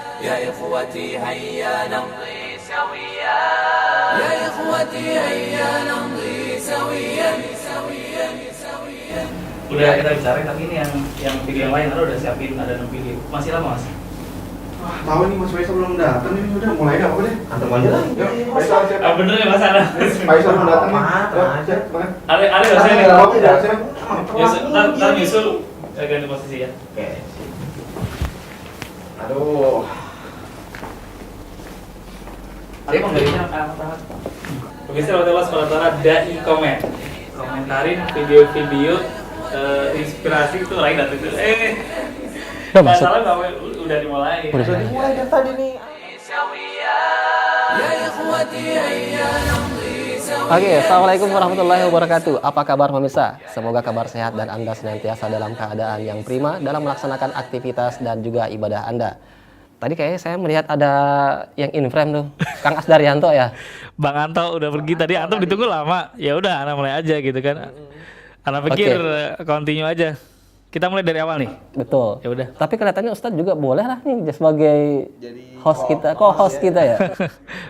يا إخوتي هيا نمضي سويا يا إخوتي هيا نمضي سويا سويا سويا. Udah kita bicarain, tapi ini yang video yang lain kan udah siapin, ada 6 video. Masih lama mas? Wah, tahu nih Mas Faisal belum datang ini, udah mulai dah apa deh? Antum aja lah. Yuk, Faisal siap. Bener ya mas, ada? Faisal belum datang nih. Apaan aja. Ada nggak sih nih? Ada siap. Ya, ntar nyusul ganti posisi ya. Oke. Aduh. Dia menggalinya apa? Pemirsa Allah SWT dai komentarin video-video inspirasi itu lain dan itu Udah masuk. masalah nggak udah dimulai. Udah Mulai dari tadi nih. يا إخوتي هيا نمضي سويا. Oke, assalamualaikum warahmatullahi wabarakatuh. Apa kabar pemirsa? Semoga kabar sehat dan Anda senantiasa dalam keadaan yang prima dalam melaksanakan aktivitas dan juga ibadah Anda. Tadi kayaknya saya melihat ada yang in frame tuh, Kang Asdaryanto ya. Bang Anto udah pergi tadi, Anto ditunggu lama. Ya udah, Ana mulai aja gitu kan. Ana pikir continue aja. Kita mulai dari awal nih. Betul. Ya udah. Tapi kelihatannya Ustadz juga boleh lah nih sebagai host kita, co-host kita ya.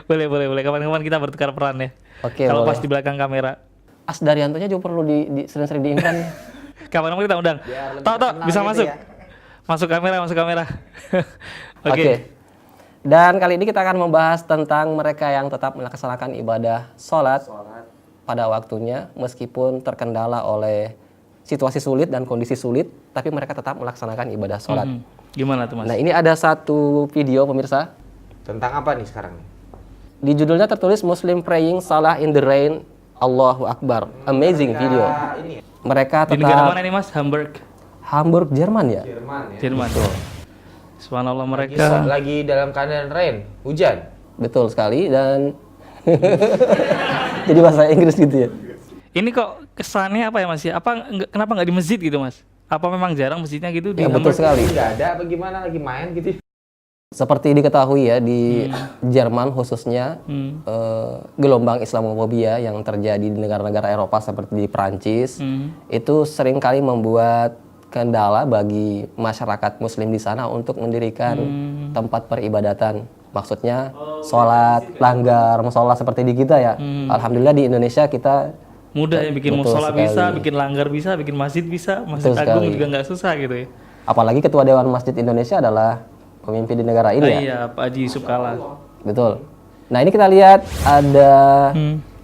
boleh. Kapan-kapan kita bertukar peran ya. Oke, Kalau boleh. pas di belakang kamera. Asdaryantonya juga perlu sering-sering di in frame. Kapan-kapan kita undang. Tok, bisa masuk. Masuk kamera. Oke. Dan kali ini kita akan membahas tentang mereka yang tetap melaksanakan ibadah sholat pada waktunya meskipun terkendala oleh situasi sulit dan kondisi sulit, tapi mereka tetap melaksanakan ibadah sholat. Gimana tuh mas? Nah, ini ada satu video pemirsa. Tentang apa nih sekarang? Di judulnya tertulis Muslim Praying Salah in the Rain, Allahu Akbar. Amazing video. Mereka Di negara mana tetap ini mas? Hamburg, Jerman ya? Jerman. Subhanallah mereka. Lagi dalam keadaan rain, hujan. Betul sekali dan jadi bahasa Inggris gitu ya. Ini kok kesannya apa ya mas ya? Kenapa nggak di masjid gitu mas? Apa memang jarang masjidnya gitu di Ya, betul Hamburg? sekali. Nggak ada apa gimana lagi main gitu? Seperti diketahui ya di Jerman khususnya gelombang Islamofobia yang terjadi di negara-negara Eropa seperti di Prancis itu seringkali membuat kendala bagi masyarakat Muslim di sana untuk mendirikan tempat peribadatan. Maksudnya sholat, langgar, musola seperti di kita ya. Alhamdulillah di Indonesia kita Mudah ya bikin betul musola sekali. bisa, bikin langgar bisa, bikin masjid bisa, masjid Betul agung sekali. juga nggak susah gitu ya. apalagi Ketua Dewan Masjid Indonesia adalah pemimpin di negara ini ya. Iya, Pak Haji Yusuf Kala. Betul. Nah ini kita lihat ada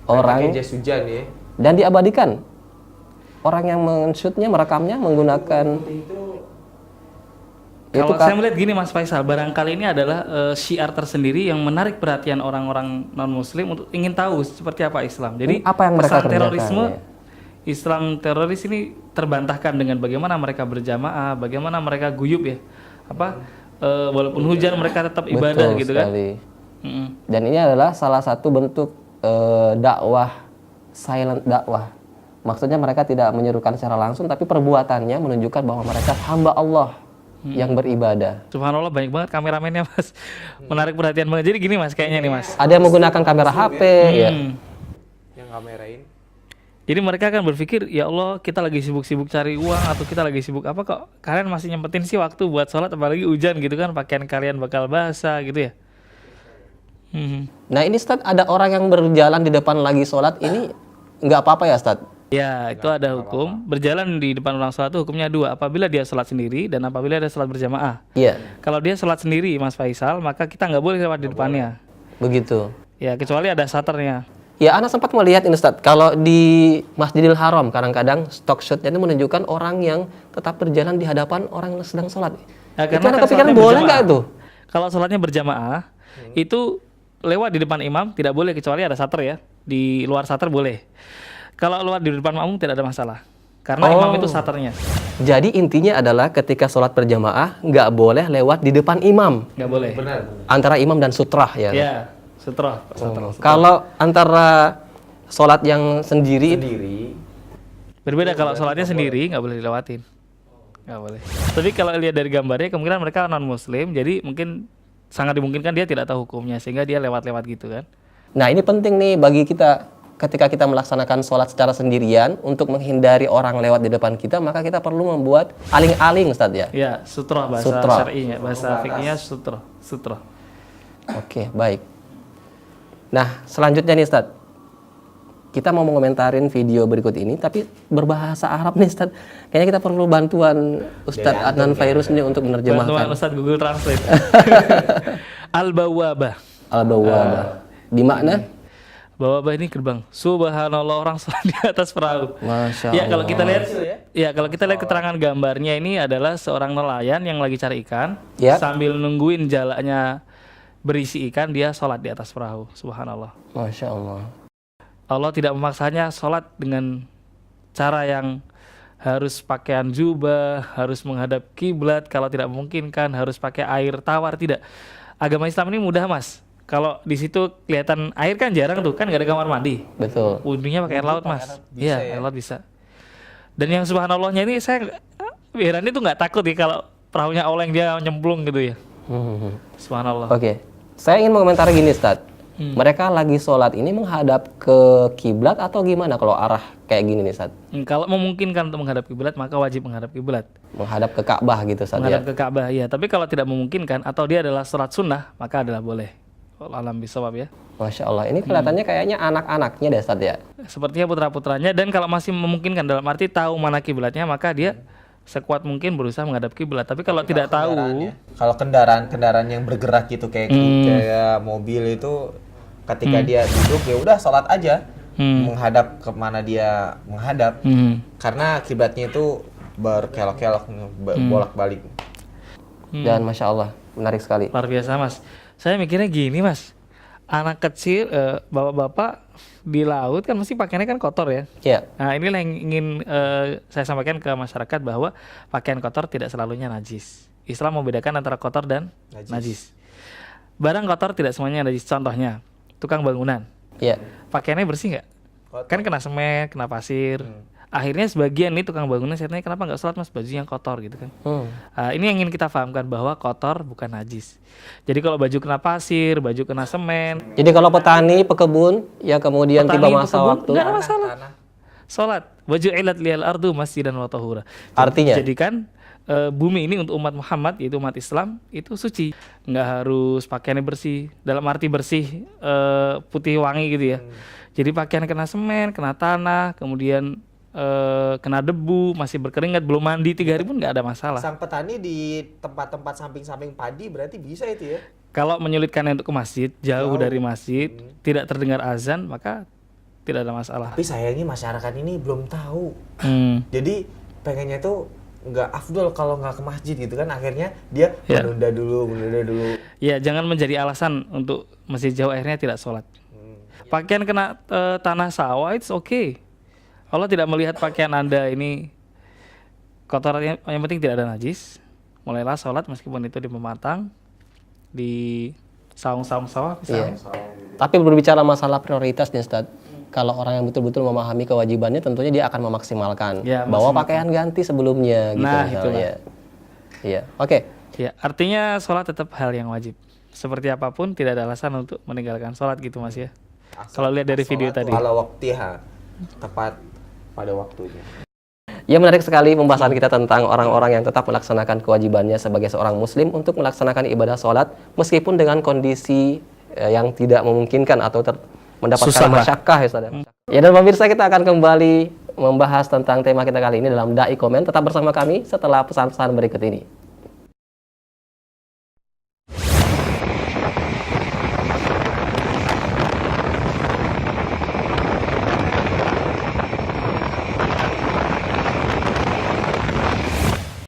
orang Pakai jas hujan ya. dan diabadikan. Orang yang men-shootnya, merekamnya menggunakan Kalau itu saya melihat gini Mas Faisal, barangkali ini adalah syiar tersendiri yang menarik perhatian orang-orang non-muslim untuk ingin tahu seperti apa Islam. Jadi apa yang mereka pesan kerjakan, terorisme, ya? Islam teroris ini terbantahkan dengan bagaimana mereka berjamaah, bagaimana mereka guyub ya. Walaupun hujan mereka tetap ibadah betul gitu kan. sekali. Dan ini adalah salah satu bentuk dakwah, silent dakwah. Maksudnya mereka tidak menyerukan secara langsung, tapi perbuatannya menunjukkan bahwa mereka hamba Allah yang beribadah. Subhanallah banyak banget kameramennya Mas. Menarik perhatian banget. Jadi gini Mas kayaknya nih Mas. Ada yang menggunakan kamera HP ya. Yang kamerain. Jadi mereka kan berpikir, ya Allah kita lagi sibuk-sibuk cari uang atau kita lagi sibuk apa kok kalian masih nyempetin sih waktu buat sholat apalagi hujan gitu kan, pakaian kalian bakal basah gitu ya. Nah ini Ustadz, ada orang yang berjalan di depan lagi sholat, ini nggak apa-apa ya Ustadz? Ya itu ada hukum, berjalan di depan orang sholat itu hukumnya dua, apabila dia sholat sendiri dan apabila ada sholat berjamaah. Iya, Kalau dia sholat sendiri Mas Faisal, maka kita nggak boleh lewat di depannya. begitu. Ya kecuali ada saternya. Ya, Ana sempat melihat ini Ustadz, kalau di Masjidil Haram kadang-kadang stock shotnya itu menunjukkan orang yang tetap berjalan di hadapan orang yang sedang sholat. Ya, Itu karena Ana kan kepikiran sholatnya boleh berjamaah. nggak tuh? Kalau sholatnya berjamaah, itu lewat di depan imam tidak boleh kecuali ada sater ya. Di luar sater boleh. Kalau lewat di depan makmum tidak ada masalah. Karena imam itu saternya. Jadi intinya adalah ketika sholat berjamaah nggak boleh lewat di depan imam. Nggak boleh. Benar. Antara imam dan sutrah ya. Ya, sutroh. Kalau antara sholat yang sendiri, Berbeda kalau sholatnya sendiri nggak boleh dilewatin. Nggak boleh. Tapi kalau lihat dari gambarnya kemungkinan mereka non muslim, jadi mungkin sangat dimungkinkan dia tidak tahu hukumnya sehingga dia lewat-lewat gitu kan. nah ini penting nih bagi kita ketika kita melaksanakan sholat secara sendirian untuk menghindari orang lewat di depan kita, maka kita perlu membuat aling-aling, Ustaz ya? Ya, sutra bahasa Sutra. syar'inya, bahasa fikihnya sutra. Sutra. Oke, baik. Nah, selanjutnya nih Ustaz. Kita mau menkomentarin video berikut ini, tapi berbahasa Arab nih Ustaz. Kayaknya kita perlu bantuan Ustaz Adnan Fairuz nih untuk Bantuan menerjemahkan. Ustaz Google Translate. Al-Bawabah. Al-Bawwabah. Di makna? Bawabah ini gerbang. Subhanallah, orang sholat di atas perahu. Masya Ya, kalau kita lihat kalau kita lihat Oh. keterangan gambarnya ini adalah seorang nelayan yang lagi cari ikan, Ya. sambil nungguin jalaknya berisi ikan, dia sholat di atas perahu. Subhanallah. Masya Allah. Allah tidak memaksanya sholat dengan cara yang harus pakaian jubah, harus menghadap kiblat, kalau tidak memungkinkan harus pakai air tawar, tidak. Agama Islam ini mudah, Mas. Kalau di situ kelihatan air kan jarang tuh, kan nggak ada kamar mandi. Betul. Wudhunya pakai air laut, Mas. bisa Iya, ya? air laut bisa. Dan yang subhanallahnya ini saya heran itu nggak takut ya kalau perahunya oleng dia nyemplung gitu ya. Subhanallah. Oke. Saya ingin mengomentari gini Ustaz. Mereka lagi sholat ini menghadap ke kiblat atau gimana kalau arah kayak gini nih Ustaz? Kalau memungkinkan untuk menghadap kiblat maka wajib menghadap kiblat. Menghadap ke Ka'bah gitu Ustaz ya? Menghadap ke Ka'bah, ya. Tapi kalau tidak memungkinkan atau dia adalah sholat sunnah maka adalah boleh. Alam bisawab ya. Masya Allah. Ini kelihatannya kayaknya anak-anaknya deh Ustaz ya? Sepertinya putra-putranya, dan kalau masih memungkinkan dalam arti tahu mana kiblatnya maka dia sekuat mungkin berusaha menghadap kiblat. Tapi kalau tidak tahu, Kalau kendaraan yang bergerak gitu kayak mobil itu, ketika dia duduk ya udah sholat aja, menghadap kemana dia menghadap, karena kiblatnya itu berkelok-kelok, bolak-balik. Dan Masya Allah. Menarik sekali. luar biasa, Mas. Saya mikirnya gini, Mas. Anak kecil, bapak-bapak di laut kan mesti pakaiannya kan kotor ya. Ya. Nah, inilah yang ingin saya sampaikan ke masyarakat bahwa pakaian kotor tidak selalunya najis. Islam membedakan antara kotor dan najis. Barang kotor tidak semuanya najis. Contohnya, tukang bangunan. Ya. Pakaiannya bersih nggak? Kan kena semen, kena pasir. Akhirnya sebagian nih tukang bangunan saya tanya kenapa nggak sholat Mas, baju yang kotor gitu kan. Ini yang ingin kita pahamkan bahwa kotor bukan najis. Jadi kalau baju kena pasir, baju kena semen, Jadi kalau petani, pekebun, ya kemudian tiba masa waktu. nggak ada masalah. Sholat. Waju ilat liyal ardu masjidan wa tahura. Artinya? Jadikan bumi ini untuk umat Muhammad, yaitu umat Islam, itu suci. Nggak harus pakaiannya bersih. Dalam arti bersih, putih wangi gitu ya. Jadi pakaian kena semen, kena tanah, kemudian kena debu, masih berkeringat, belum mandi 3 hari pun nggak ada masalah. Sang petani di tempat-tempat samping-samping padi berarti bisa itu ya? Kalau menyulitkannya untuk ke masjid, jauh dari masjid, tidak terdengar azan, maka tidak ada masalah. Tapi sayangnya masyarakat ini belum tahu. Hmm. Jadi pengennya tuh nggak afdol kalau nggak ke masjid gitu kan, akhirnya dia Ya. menunda dulu. Ya, jangan menjadi alasan untuk masjid jauh akhirnya tidak sholat. Pakaian kena tanah sawah, it's okay. Allah tidak melihat pakaian Anda ini kotor, yang penting tidak ada najis. Mulailah sholat meskipun itu di pematang, di saung-saung sawah Iya. misalnya. Tapi berbicara masalah prioritas nih Ustaz, kalau orang yang betul-betul memahami kewajibannya tentunya dia akan memaksimalkan. Ya, Bawa maksimalkan. pakaian ganti sebelumnya gitu Nah, misalnya. Iya. Oke. Ya, artinya sholat tetap hal yang wajib. Seperti apapun tidak ada alasan untuk meninggalkan sholat gitu Mas ya. Kalau lihat dari video tadi. Kalau waktiha, tepat pada waktunya. Ya, menarik sekali pembahasan kita tentang orang-orang yang tetap melaksanakan kewajibannya sebagai seorang muslim untuk melaksanakan ibadah sholat meskipun dengan kondisi yang tidak memungkinkan atau mendapatkan Susah lah. masyakkah ya Ustaz. Ya, dan pemirsa, kita akan kembali membahas tentang tema kita kali ini dalam Dai Komen. Tetap bersama kami setelah pesan-pesan berikut ini.